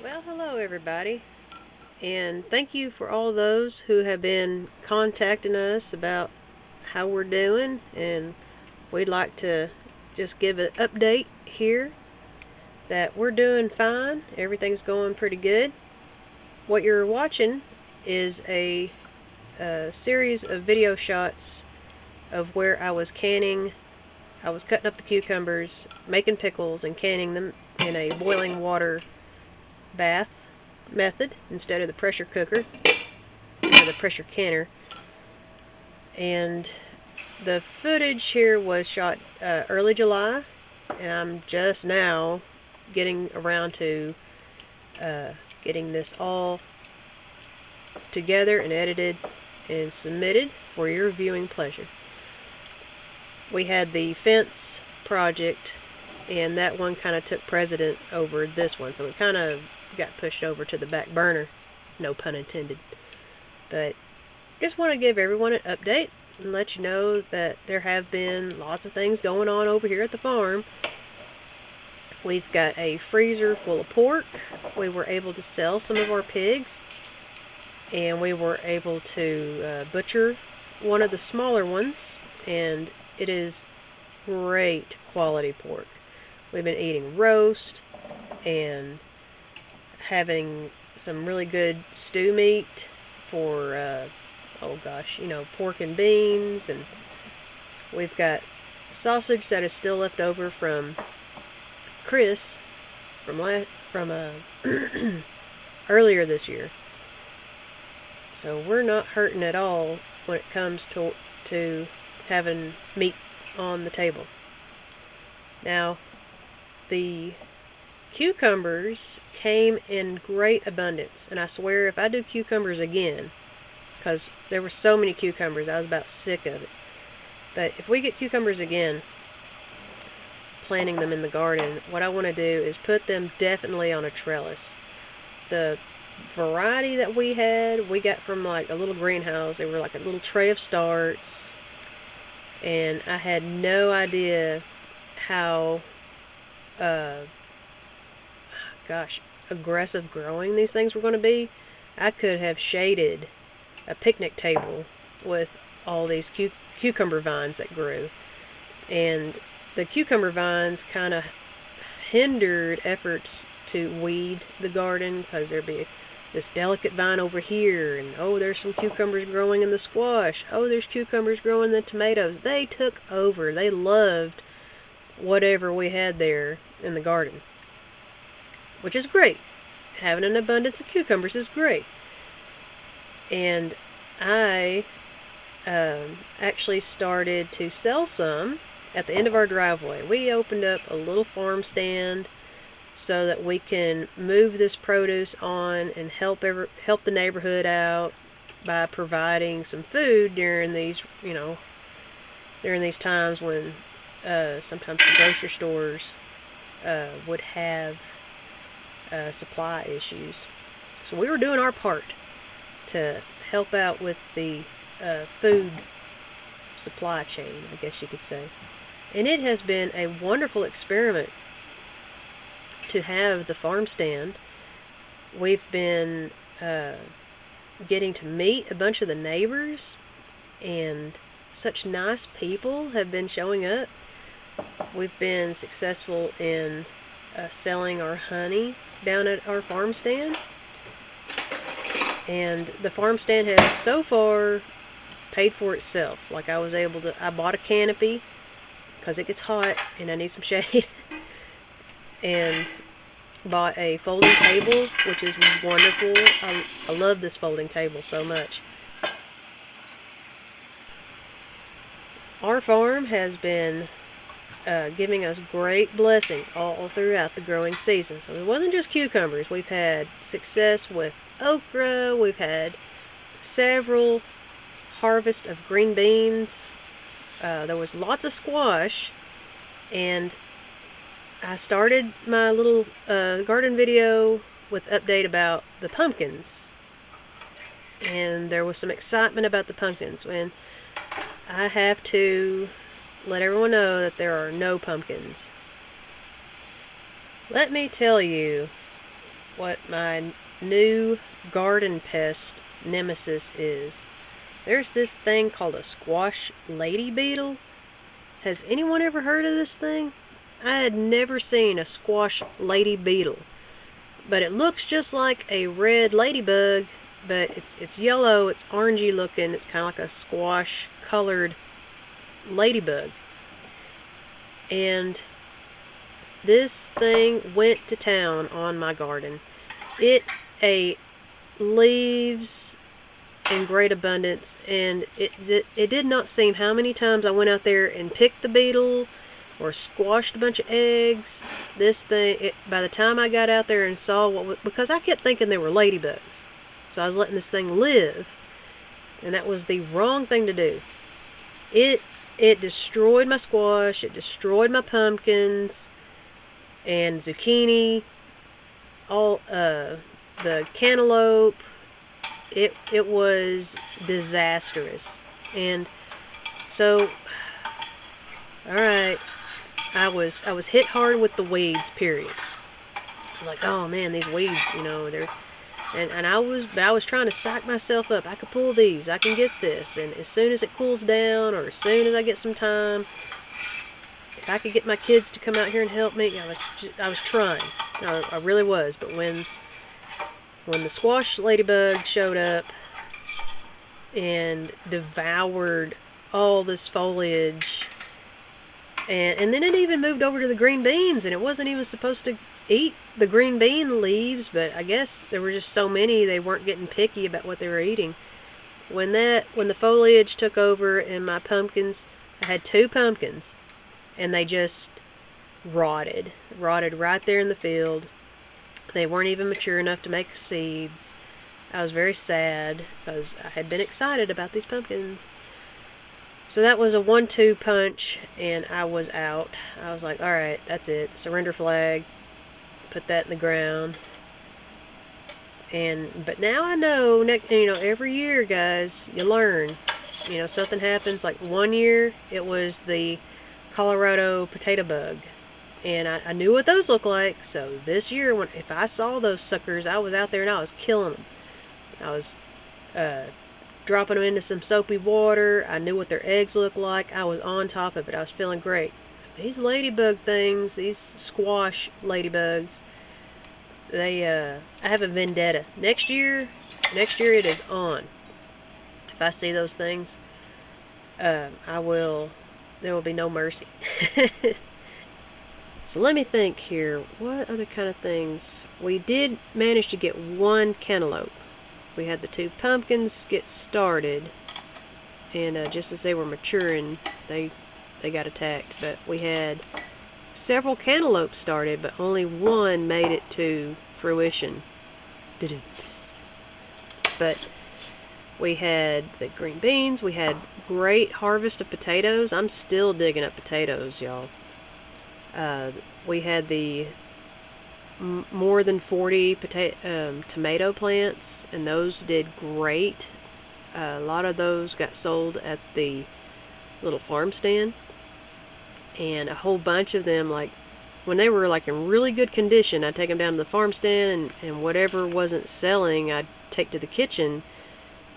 Well, hello everybody, and thank you for all those who have been contacting us about how we're doing, and we'd like to just give an update here that we're doing fine. Everything's going pretty good. What you're watching is a series of video shots of where I was canning. I was cutting up the cucumbers, making pickles, and canning them in a boiling water bath method instead of the pressure cooker or the pressure canner. And the footage here was shot early July, and I'm just now getting around to getting this all together and edited and submitted for your viewing pleasure. We had the fence project, and that one kind of took precedent over this one, so it kind of got pushed over to the back burner, no pun intended. But just want to give everyone an update and let you know that there have been lots of things going on over here at the farm. We've got a freezer full of pork. We were able to sell some of our pigs, and we were able to butcher one of the smaller ones, and it is great quality pork. We've been eating roast and having some really good stew meat for oh gosh, pork and beans, and we've got sausage that is still left over from Chris from earlier this year. So we're not hurting at all when it comes to having meat on the table. Now, the cucumbers came in great abundance, and I swear if I do cucumbers again, because there were so many cucumbers, I was about sick of it. But if we get cucumbers again, planting them in the garden, what I want to do is put them definitely on a trellis. The variety that we had, we got from like a little greenhouse. They were like a little tray of starts, and I had no idea how aggressive growing these things were going to be. I could have shaded a picnic table with all these cucumber vines that grew, and the cucumber vines kind of hindered efforts to weed the garden, because there'd be this delicate vine over here, and oh, there's some cucumbers growing in the squash, oh, there's cucumbers growing in the tomatoes. They took over. They loved whatever we had there in the garden, which is great. Having an abundance of cucumbers is great. And I actually started to sell some at the end of our driveway. We opened up a little farm stand so that we can move this produce on and help the neighborhood out by providing some food during these times when sometimes the grocery stores would have supply issues. So we were doing our part to help out with the food supply chain, I guess you could say. And it has been a wonderful experiment to have the farm stand. We've been getting to meet a bunch of the neighbors, and such nice people have been showing up. We've been successful in selling our honey down at our farm stand, and the farm stand has so far paid for itself. Like I bought a canopy because it gets hot and I need some shade, and bought a folding table, which is wonderful. I love this folding table so much. Our farm has been giving us great blessings all throughout the growing season. So it wasn't just cucumbers. We've had success with okra. We've had several harvests of green beans. There was lots of squash, and I started my little garden video with update about the pumpkins, and there was some excitement about the pumpkins. When I have to let everyone know that there are no pumpkins. Let me tell you what my new garden pest nemesis is. There's this thing called a squash lady beetle. Has anyone ever heard of this thing? I had never seen a squash lady beetle, but it looks just like a red ladybug, but it's yellow, it's orangey looking, it's kind of like a squash colored ladybug. And this thing went to town on my garden. It ate leaves in great abundance, and it did not seem how many times I went out there and picked the beetle or squashed a bunch of eggs. This thing, by the time I got out there and saw because I kept thinking they were ladybugs, so I was letting this thing live, and that was the wrong thing to do. It destroyed my squash, it destroyed my pumpkins and zucchini, all the cantaloupe. It was disastrous. And so, all right, I was hit hard with the weeds. Period. I was like, oh man, these weeds, they're and I was trying to psych myself up. I could pull these. I can get this. And as soon as it cools down, or as soon as I get some time, if I could get my kids to come out here and help me, I was trying. I really was. But when the squash ladybug showed up and devoured all this foliage, and then it even moved over to the green beans, and it wasn't even supposed to eat the green bean leaves, but I guess there were just so many they weren't getting picky about what they were eating. When the foliage took over in my pumpkins, I had 2 pumpkins, and they just rotted right there in the field. They weren't even mature enough to make seeds. I was very sad because I had been excited about these pumpkins. So that was a 1-2 punch, and I was out. I was like, alright, that's it. Surrender flag. Put that in the ground. But now I know, every year, guys, you learn. Something happens. Like one year, it was the Colorado potato bug. And I knew what those looked like. So this year, if I saw those suckers, I was out there and I was killing them. I was dropping them into some soapy water. I knew what their eggs looked like. I was on top of it. I was feeling great. These ladybug things, these squash ladybugs, I have a vendetta. Next year it is on. If I see those things, there will be no mercy. So let me think here. What other kind of things? We did manage to get 1 cantaloupe. We had the 2 pumpkins get started, and just as they were maturing, they got attacked. But we had several cantaloupes started, but only 1 made it to fruition. But we had the green beans. We had great harvest of potatoes. I'm still digging up potatoes, y'all. We had the more than 40 tomato plants, and those did great. A lot of those got sold at the little farm stand, and a whole bunch of them, like when they were like in really good condition, I'd take them down to the farm stand, and whatever wasn't selling I'd take to the kitchen,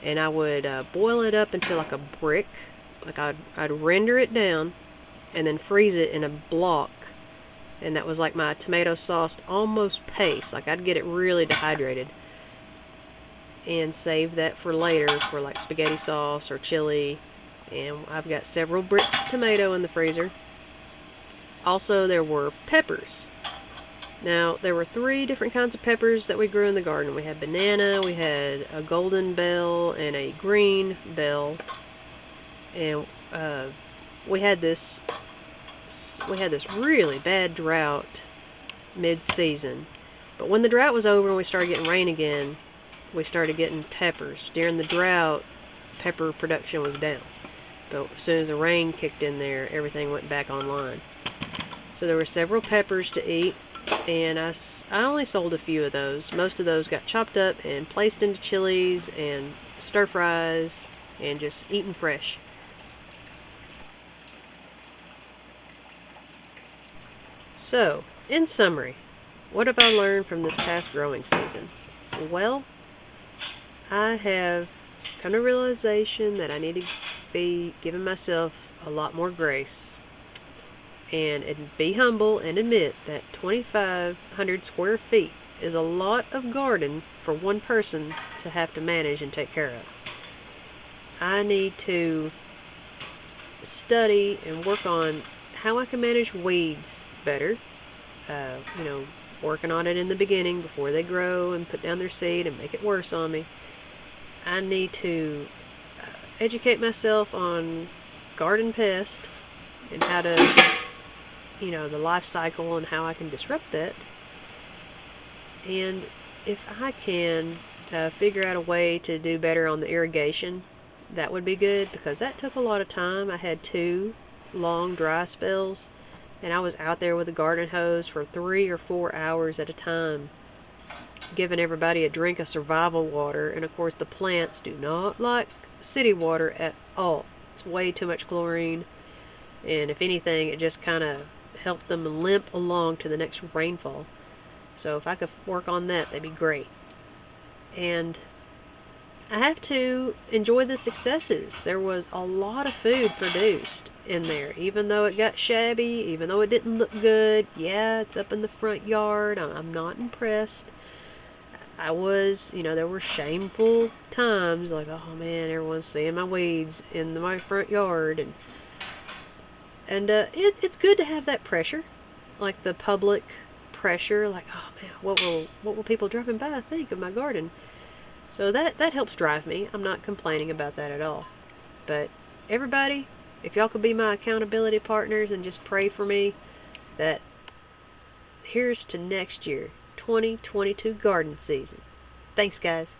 and I would boil it up into like a brick. Like I'd render it down and then freeze it in a block, and that was like my tomato sauce almost paste. Like I'd get it really dehydrated and save that for later for like spaghetti sauce or chili. And I've got several bricks of tomato in the freezer. Also, there were peppers. Now, there were 3 different kinds of peppers that we grew in the garden. We had banana, we had a golden bell, and a green bell. And we had this really bad drought mid-season. But when the drought was over and we started getting rain again, we started getting peppers. During the drought, pepper production was down. But as soon as the rain kicked in there, everything went back online. So there were several peppers to eat, and I only sold a few of those. Most of those got chopped up and placed into chilies and stir fries and just eaten fresh. So, in summary, what have I learned from this past growing season? Well, I have come to realization that I need to be giving myself a lot more grace and be humble and admit that 2,500 square feet is a lot of garden for one person to have to manage and take care of. I need to study and work on how I can manage weeds better. You know, working on it in the beginning before they grow and put down their seed and make it worse on me. I need to educate myself on garden pest and how to, the life cycle and how I can disrupt that. And if I can figure out a way to do better on the irrigation, that would be good, because that took a lot of time. I had 2 long dry spells, and I was out there with a garden hose for 3 or 4 hours at a time, giving everybody a drink of survival water. And of course, the plants do not like city water at all. It's way too much chlorine, and if anything, it just kind of helped them limp along to the next rainfall. So if I could work on that, that'd be great. And I have to enjoy the successes. There was a lot of food produced in there, even though it got shabby, even though it didn't look good. Yeah, it's up in the front yard. I'm not impressed. I was, there were shameful times like, oh man, everyone's seeing my weeds in my front yard, and it's good to have that pressure, like the public pressure, like, oh man, what will people driving by think of my garden? So that helps drive me. I'm not complaining about that at all. But everybody, if y'all could be my accountability partners and just pray for me that here's to next year, 2022 garden season. Thanks, guys.